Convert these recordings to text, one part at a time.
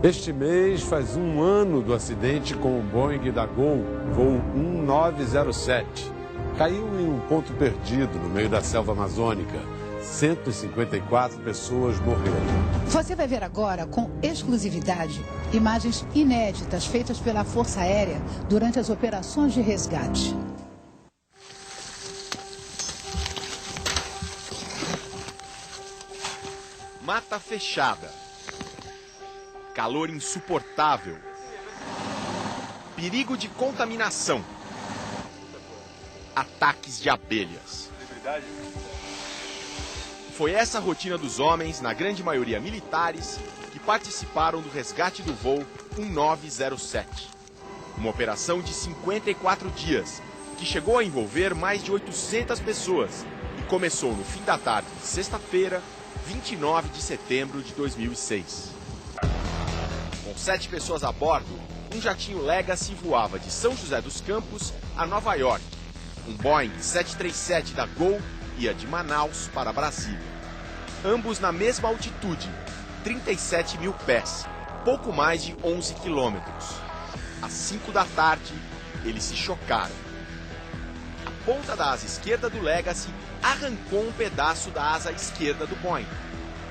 Este mês faz um ano do acidente com o Boeing da Gol, voo 1907. Caiu em um ponto perdido no meio da selva amazônica. 154 pessoas morreram. Você vai ver agora, com exclusividade, imagens inéditas feitas pela Força Aérea durante as operações de resgate. Mata fechada. Calor insuportável. Perigo de contaminação. Ataques de abelhas. Foi essa a rotina dos homens, na grande maioria militares, que participaram do resgate do voo 1907. Uma operação de 54 dias, que chegou a envolver mais de 800 pessoas e começou no fim da tarde de sexta-feira, 29 de setembro de 2006. Com 7 pessoas a bordo, um jatinho Legacy voava de São José dos Campos a Nova York. Um Boeing 737 da Gol ia de Manaus para Brasília. Ambos na mesma altitude, 37 mil pés, pouco mais de 11 quilômetros. Às 5 da tarde, eles se chocaram. A ponta da asa esquerda do Legacy arrancou um pedaço da asa esquerda do Boeing.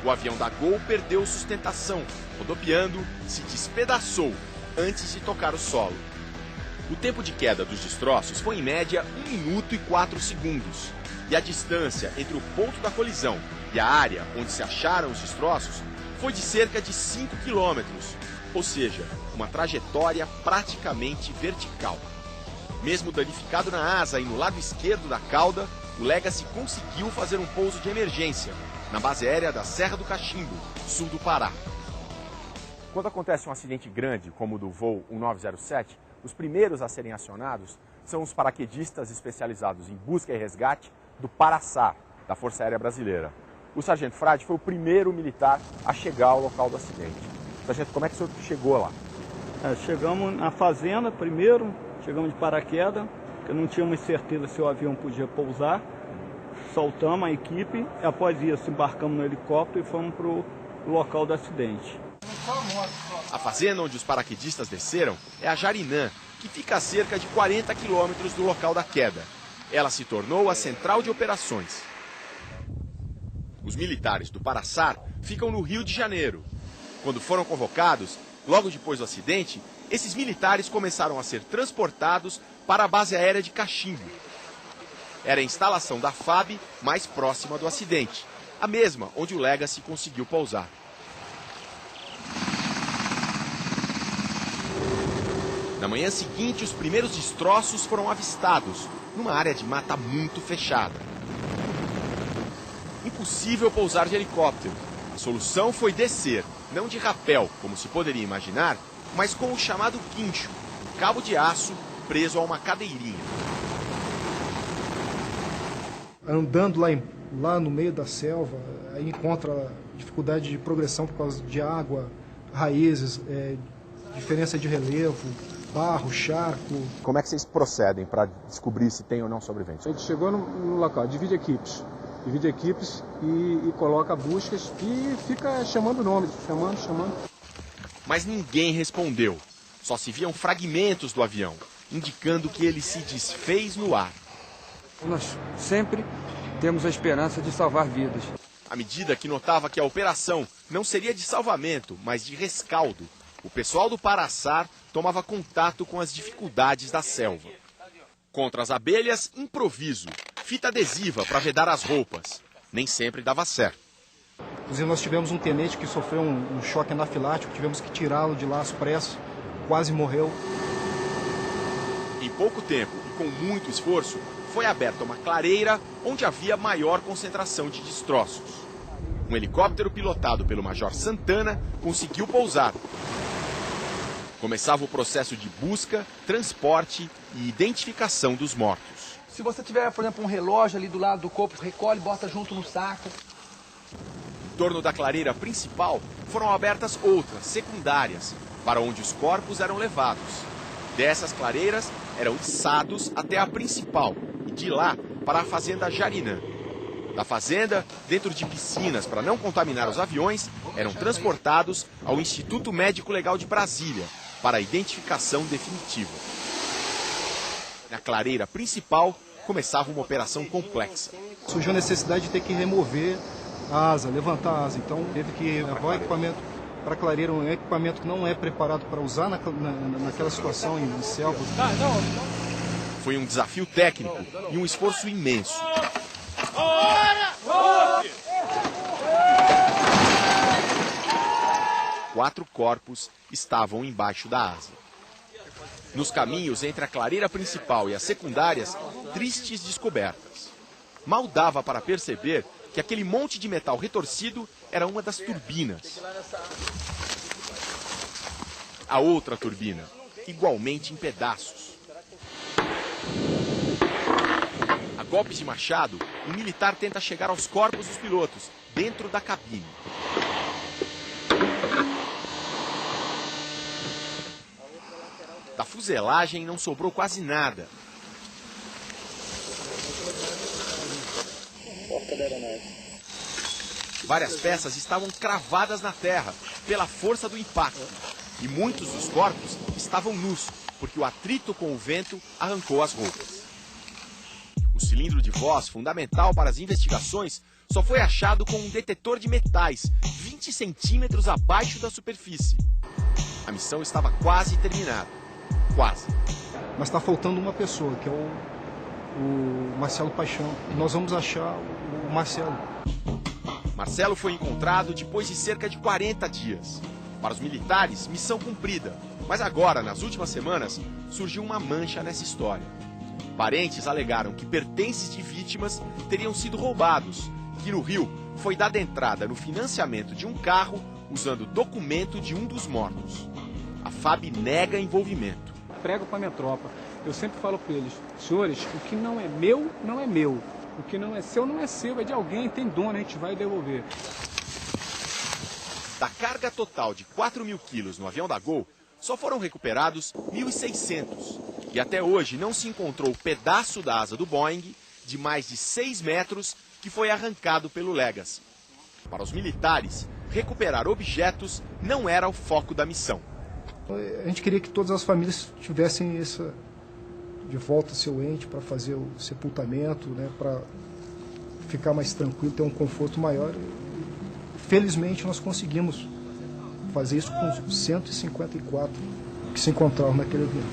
O avião da Gol perdeu sustentação, rodopiando, se despedaçou antes de tocar o solo. O tempo de queda dos destroços foi em média 1 minuto e 4 segundos. E a distância entre o ponto da colisão e a área onde se acharam os destroços foi de cerca de 5 quilômetros, ou seja, uma trajetória praticamente vertical. Mesmo danificado na asa e no lado esquerdo da cauda, o Legacy conseguiu fazer um pouso de emergência na base aérea da Serra do Cachimbo, sul do Pará. Quando acontece um acidente grande, como o do voo 1907, os primeiros a serem acionados são os paraquedistas especializados em busca e resgate do PARASAR, da Força Aérea Brasileira. O sargento Frade foi o primeiro militar a chegar ao local do acidente. Sargento, como é que o senhor chegou lá? Chegamos na fazenda primeiro, chegamos de paraquedas, porque não tínhamos certeza se o avião podia pousar. Soltamos a equipe, e após isso embarcamos no helicóptero e fomos para o local do acidente. A fazenda onde os paraquedistas desceram é a Jarinã, que fica a cerca de 40 quilômetros do local da queda. Ela se tornou a central de operações. Os militares do PARASAR ficam no Rio de Janeiro. Quando foram convocados, logo depois do acidente, esses militares começaram a ser transportados para a base aérea de Cachimbo. Era a instalação da FAB mais próxima do acidente, a mesma onde o Legacy conseguiu pousar. Na manhã seguinte, os primeiros destroços foram avistados, numa área de mata muito fechada. Impossível pousar de helicóptero. A solução foi descer, não de rapel, como se poderia imaginar, mas com o chamado quincho, um cabo de aço preso a uma cadeirinha. Andando lá no meio da selva, aí encontra dificuldade de progressão por causa de água, raízes, diferença de relevo, barro, charco. Como é que vocês procedem para descobrir se tem ou não sobreviventes? A gente chegou no local, divide equipes e coloca buscas e fica chamando nomes, chamando. Mas ninguém respondeu. Só se viam fragmentos do avião, indicando que ele se desfez no ar. Nós sempre temos a esperança de salvar vidas. À medida que notava que a operação não seria de salvamento, mas de rescaldo, o pessoal do PARASAR tomava contato com as dificuldades da selva. Contra as abelhas, improviso, fita adesiva para vedar as roupas. Nem sempre dava certo. Inclusive nós tivemos um tenente que sofreu um choque anafilático, tivemos que tirá-lo de lá às pressas, quase morreu. Em pouco tempo e com muito esforço, foi aberta uma clareira onde havia maior concentração de destroços. Um helicóptero pilotado pelo Major Santana conseguiu pousar. Começava o processo de busca, transporte e identificação dos mortos. Se você tiver, por exemplo, um relógio ali do lado do corpo, recolhe, bota junto no saco. Em torno da clareira principal foram abertas outras, secundárias, para onde os corpos eram levados. Dessas clareiras eram içados até a principal e de lá para a fazenda Jarinã. Da fazenda, dentro de piscinas para não contaminar os aviões, eram transportados ao Instituto Médico Legal de Brasília para a identificação definitiva. Na clareira principal, começava uma operação complexa. Surgiu a necessidade de ter que remover a asa, levantar a asa. Então teve que levar o equipamento para a clareira, um equipamento que não é preparado para usar naquela situação em selva. Foi um desafio técnico e um esforço imenso. 4 corpos estavam embaixo da asa. Nos caminhos entre a clareira principal e as secundárias, tristes descobertas. Mal dava para perceber que aquele monte de metal retorcido era uma das turbinas. A outra turbina, igualmente em pedaços. A golpes de machado, um militar tenta chegar aos corpos dos pilotos, dentro da cabine. Da fuselagem não sobrou quase nada. Várias peças estavam cravadas na terra pela força do impacto. E muitos dos corpos estavam nus, porque o atrito com o vento arrancou as roupas. O cilindro de voz, fundamental para as investigações, só foi achado com um detetor de metais, 20 centímetros abaixo da superfície. A missão estava quase terminada. Quase. Mas está faltando uma pessoa, que é o Marcelo Paixão. Nós vamos achar o Marcelo. Marcelo foi encontrado depois de cerca de 40 dias. Para os militares, missão cumprida. Mas agora, nas últimas semanas, surgiu uma mancha nessa história. Parentes alegaram que pertences de vítimas teriam sido roubados e que no Rio foi dada entrada no financiamento de um carro usando documento de um dos mortos. A FAB nega envolvimento. Prego para a minha tropa. Eu sempre falo para eles, senhores, o que não é meu, não é meu. O que não é seu, é de alguém, tem dono, a gente vai devolver. Da carga total de 4.000 quilos no avião da Gol, só foram recuperados 1.600. E até hoje não se encontrou o pedaço da asa do Boeing de mais de 6 metros que foi arrancado pelo Legacy. Para os militares, recuperar objetos não era o foco da missão. A gente queria que todas as famílias tivessem de volta seu ente para fazer o sepultamento, né, para ficar mais tranquilo, ter um conforto maior. Felizmente nós conseguimos fazer isso com os 154 que se encontravam naquele avião.